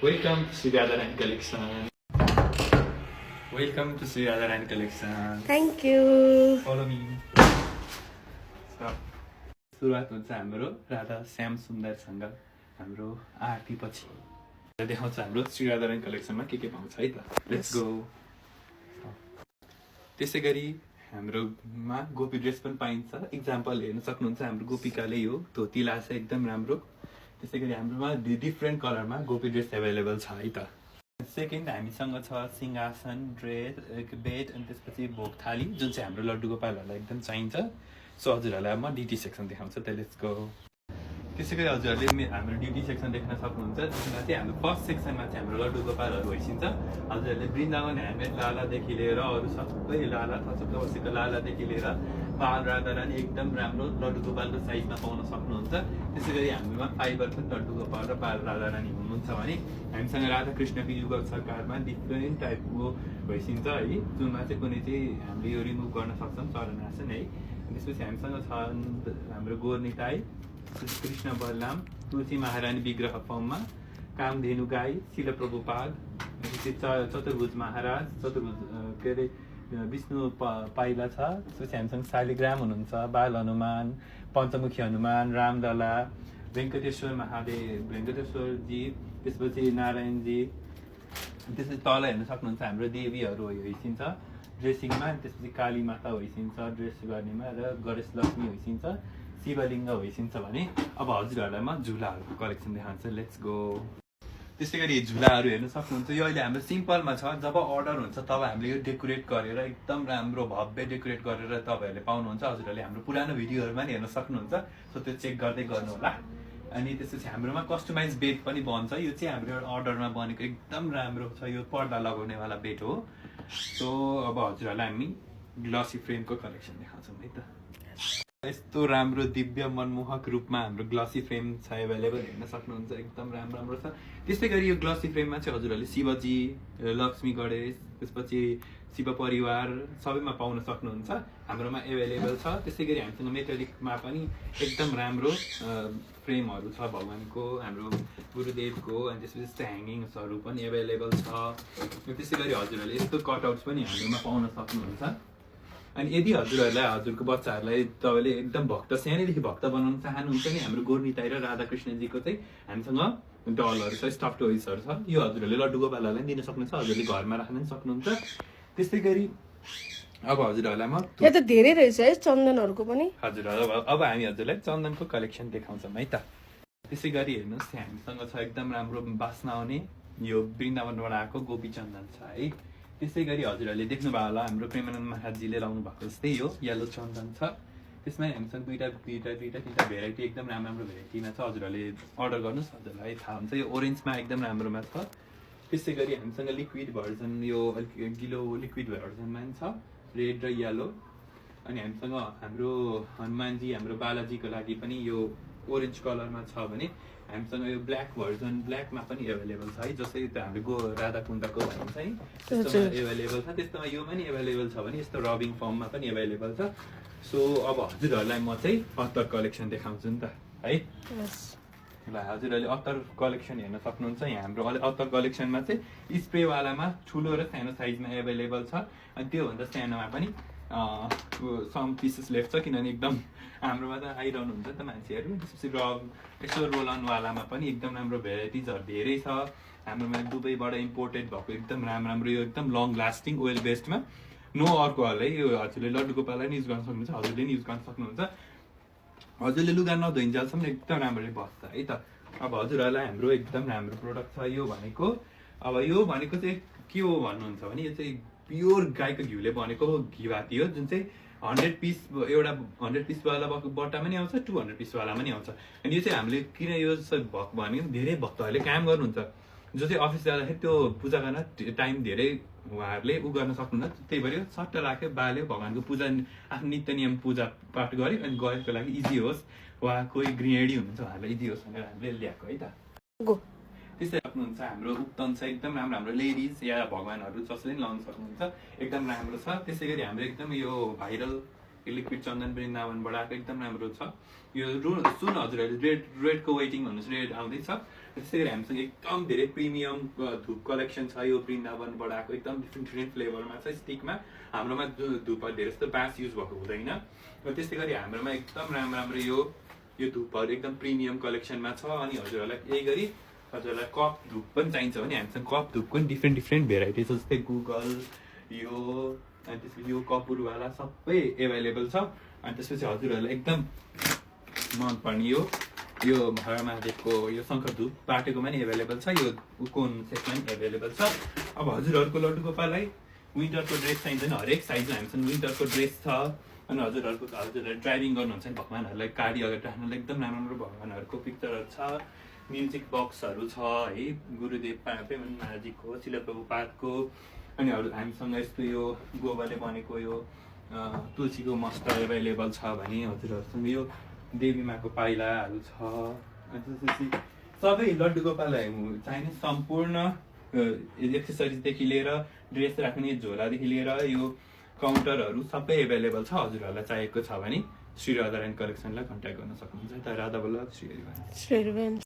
Welcome to Sri Radharani Collection. Welcome to Sri Radharani Collection. Thank you. Follow me. सुरुवात हुन्छ हाम्रो राधा श्याम सुन्दरसँग हाम्रो आरती पछि देखाउँछ हाम्रो श्री राधारानी कलेक्सनमा के पाउँछ है त लेट्स गो। त्यसै गरी हाम्रोमा गोपी ड्रेस पनि पाइन्छ। इक्जाम्पल हेर्न सक्नुहुन्छ हाम्रो गोपिकाले यो धोती लाछ एकदम राम्रो। त्यसै गरी हाम्रोमा डिफ्रेन्ट कलरमा गोपी ड्रेस एभाइलेबल छ है त। सेकेन्ड हामीसँग छ सिंहासन ड्रेस बेड अनि त्यसपछि भोग थाली जुन चाहिँ हाम्रो लड्डु गोपालहरूलाई एकदम चाहिन्छ। सो हजुरहरूलाई म ड्युटी सेक्सन देखाउँछु त लेट्स गो। त्यसै गरी हजुरहरूले हाम्रो ड्युटी सेक्सन देख्न सक्नुहुन्छ जसमा चाहिँ हाम्रो फर्स्ट सेक्सनमा चाहिँ हाम्रो लड्डु गोपालहरू होइसिन्छ। हजुरहरूले वृन्दावन ह्यान्डमेड लालादेखि लिएर अरू सबै लाला थचक्क बसेको लालादेखि लिएर बाल राधारानी एकदम राम्रो लड्डु गोपालको साइजमा पाउन सक्नुहुन्छ। त्यसै गरी हाम्रोमा फाइबरको लड्डु गोपाल र बाल राधारानी हुनुहुन्छ भने हामीसँग राधाकृष्णको युगल सरकारमा डिफ्रेन्ट टाइपको भइसिन्छ है जुनमा चाहिँ कुनै चाहिँ हामीले यो रिमुभ गर्न सक्छौँ चरणआसन है। त्यसपछि हामीसँग छन् हाम्रो गोर्निताई कृष्ण बलराम तुलसी महारानी विग्रह फर्ममा कामधेनु गाई शिल प्रभुपाद चतुर्भुज महाराज चतुर्भुज के अरे विष्णु पाइला छ। त्यसपछि हामीसँग शालिग्राम हुनुहुन्छ बाल हनुमान पञ्चमुखी हनुमान रामदला वेङ्कटेश्वर महादेव वेङ्कटेश्वरजी त्यसपछि नारायणजी। त्यसपछि तल हेर्न सक्नुहुन्छ हाम्रो देवीहरू होइसिन्छ ड्रेसिङमा। त्यसपछि काली माता होइसिन्छ ड्रेस गर्नेमा र गणेश लक्ष्मी होइसिन्छ शिवलिङ्ग होइसिन्छ भने अब हजुरहरूलाई म झुलाहरूको कलेक्सन देखाउँछु लेट्स गो। त्यसै गरी झुलाहरू हेर्न सक्नुहुन्छ यो अहिले हाम्रो सिम्पलमा छ। जब अर्डर हुन्छ तब हामीले यो डेकोरेट गरेर एकदम राम्रो भव्य डेकोरेट गरेर तपाईँहरूले पाउनुहुन्छ। हजुरहरूले हाम्रो पुरानो भिडियोहरूमा नि हेर्न सक्नुहुन्छ। सो त्यो चेक गर्दै गर्नु होला। अनि त्यसपछि हाम्रोमा कस्टमाइज बेड पनि बन्छ। यो चाहिँ हाम्रो एउटा अर्डरमा बनेको एकदम राम्रो छ। यो पर्दा लगाउनेवाला बेड हो। सो अब हजुरहरूलाई हामी ग्लसी फ्रेमको कलेक्सन देखाउँछौँ है त। यस्तो राम्रो दिव्य मनमोहक रूपमा हाम्रो ग्लसी फ्रेम छ एभाइलेबल हेर्न सक्नुहुन्छ एकदम राम्रो राम्रो छ। त्यस्तै गरी यो ग्लसी फ्रेममा चाहिँ हजुरहरूले शिवजी लक्ष्मी गणेश त्यसपछि शिव परिवार सबैमा पाउन सक्नुहुन्छ हाम्रोमा एभाइलेबल छ। त्यसै गरी हामीसँग मेटालिकमा पनि एकदम राम्रो फ्रेमहरू छ भगवान्को हाम्रो गुरुदेवको अनि त्यसपछि यस्तो ह्याङ्गिङ्सहरू पनि एभाइलेबल छ। त्यसै गरी हजुरहरूले यस्तो कटआउट्स पनि हाम्रोमा पाउन सक्नुहुन्छ। अनि यदि हजुरहरूलाई हजुरको बच्चाहरूलाई तपाईँले एकदम भक्त सानैदेखि भक्त बनाउन चाहनुहुन्छ नि हाम्रो गोर्निताई र राधाकृष्णजीको चाहिँ हामीसँग डलहरू छ स्टफ टोइजहरू छ। यो हजुरहरूले लड्डु गोपालहरूलाई दिन सक्नुहुन्छ हजुरले घरमा राख्न पनि सक्नुहुन्छ। त्यस्तै गरी अब हजुरहरूलाई म यहाँ त धेरै रहेछ है चन्दनहरूको पनि। हजुर अब हामी हजुरलाई चन्दनको कलेक्सन देखाउँछौँ है त। त्यसै गरी हेर्नुहोस् हामीसँग छ एकदम राम्रो बास्ना आउने यो वृन्दावनबाट आएको गोपी चन्दन छ है। त्यसै गरी हजुरहरूले देख्नुभयो होला हाम्रो प्रेमानन्द महाराजजीले लाउनु भएको जस्तै यो येलो चन्दन छ। त्यसमा हामीसँग दुईवटा भेराइटी एकदम राम्रो राम्रो भेराइटीमा छ। हजुरहरूले अर्डर गर्नुहोस् हजुरलाई थाहा हुन्छ। यो ओरेन्जमा एकदम राम्रोमा छ। त्यसै गरी हामीसँग लिक्विड भर्जन यो अलिक गिलो लिक्विड भर्जनमा पनि छ रेड र येलो। अनि हामीसँग हाम्रो हनुमानजी हाम्रो बालाजीको लागि पनि यो ओरेन्ज कलरमा छ भने हामीसँग यो ब्ल्याक भर्जन ब्ल्याकमा पनि एभाइलेबल छ है। जस्तै त हाम्रो राधा कुण्डको भनिन्छ है त्यस्तोमा एभाइलेबल छ। त्यस्तोमा यो पनि एभाइलेबल छ भने यस्तो रबिङ फर्ममा पनि एभाइलेबल छ। सो अब हजुरहरूलाई म चाहिँ अत्तर कलेक्सन देखाउँछु नि त है। ल हजुरहरूले अत्तर कलेक्सन हेर्न सक्नुहुन्छ। यहाँ हाम्रो अत्तर कलेक्सनमा चाहिँ स्प्रेवालामा ठुलो र सानो साइजमा एभाइलेबल छ। अनि त्योभन्दा सानोमा पनि सम पिसेस लेफ्ट छ किनभने एकदम हाम्रोमा त आइरहनुहुन्छ नि त मान्छेहरू। त्यसपछि यसो रोल अनवालामा पनि एकदम राम्रो भेराइटिजहरू धेरै छ हाम्रोमा। दुबईबाट इम्पोर्टेड भएको एकदम राम्रो यो एकदम लङ लास्टिङ ओइल बेस्डमा नो अल्कोहल है। यो हजुरले लड्डु गोपाललाई नि युज गर्न सक्नुहुन्छ हजुरले नि युज गर्न सक्नुहुन्छ। हजुरले लुगा नधोइन्जेलसम्म एकदम राम्ररी बस्छ है त। अब हजुरहरूलाई हाम्रो एकदम राम्रो प्रोडक्ट छ यो भनेको। अब यो भनेको चाहिँ के हो भन्नुहुन्छ भने यो चाहिँ प्योर गाईको घिउले बनेको घिवाती हो जुन चाहिँ 100 पिस एउटा 100 पिसवाला बट्टामा नि आउँछ 200 पिसवालामा नि आउँछ। अनि यो चाहिँ हामीले किन यो भनेको धेरै भक्तहरूले काम गर्नुहुन्छ जो चाहिँ अफिस जाँदाखेरि त्यो पूजा गर्न टाइम धेरै उहाँहरूले गर्न सक्नुहुन्न। त्यही भएर सट्ट राख्यो बाल्यो भगवान्को पूजा आफ्नो नित्य नियम पूजा पाठ गर्यो अनि गएको लागि इजी होस् वा कोही गृहिणी हुनुहुन्छ उहाँहरूलाई इजी होस् भनेर हामीले ल्याएको है त। त्यस्तै सक्नुहुन्छ हाम्रो उपतन छ एकदम राम्रो हाम्रो लेडिज या भगवान्हरू जसले पनि लाउन सक्नुहुन्छ एकदम राम्रो छ। त्यसै गरी हाम्रो एकदम यो भाइरल लिक्विड चन्दन वृन्दावनबाट आएको एकदम राम्रो छ। यो सुन हजुरहरूले रेडको वेटिङ भन्नुहोस् रेड आउँदैछ त्यसै गरी हामीसँग एकदम धेरै प्रिमियम धुप कलेक्सन छ। यो वृन्दावनबाट आएको एकदम डिफ्रेन्ट फ्लेभरमा छ स्टिकमा। हाम्रोमा धुपहरू धेरै जस्तो बाँस युज भएको हुँदैन र त्यस्तै गरी हाम्रोमा एकदम राम्रो यो धुपहरू एकदम प्रिमियम कलेक्सनमा छ। अनि हजुरहरूलाई यही गरी हजुरहरूलाई कप धुप पनि चाहिन्छ भने हामीसँग कप धुपको पनि डिफ्रेन्ट भेराइटी छ, जस्तै गुगल यो अनि त्यसपछि यो कपुरवाला सबै एभाइलेबल छ। अनि त्यसपछि हजुरहरूलाई एकदम मनपर्ने यो हरमहादेवको यो शङ्कर धुप बाटेकोमा नि एभाइलेबल छ, यो कोन सेटमा नि एभाइलेबल छ। अब हजुरहरूको लड्डु गोपाललाई विन्टरको ड्रेस चाहिन्छ भने हरेक साइजमा हामीसँग विन्टरको ड्रेस छ। अनि हजुरहरूले ड्राइभिङ गर्नुहुन्छ भने भगवान्हरूलाई गाडी अगाडि राख्नलाई एकदम राम्रो भगवान्हरूको पिक्चरहरू छ। म्युजिक बक्सहरू छ है, गुरुदेव पेमन महाराजीको, शिल प्रभुपादको। अनि हामीसँग यस्तो यो गोबरले बनेको यो तुलसीको मस्त एभाइलेबल छ भने हजुरहरूसँग यो देवी माको पाइलाहरू छ। अनि त्यसपछि सबै लड्डु गोपाललाई चाहिने सम्पूर्ण एक्सेसरिजदेखि लिएर ड्रेस राख्ने झोलादेखि लिएर यो काउन्टरहरू सबै एभाइलेबल छ। हजुरहरूलाई चाहिएको छ भने श्री राधा एन्ड कलेक्सनलाई कन्ट्याक्ट गर्न सक्नुहुन्छ। राधा वल्लभ श्री हरिवंश।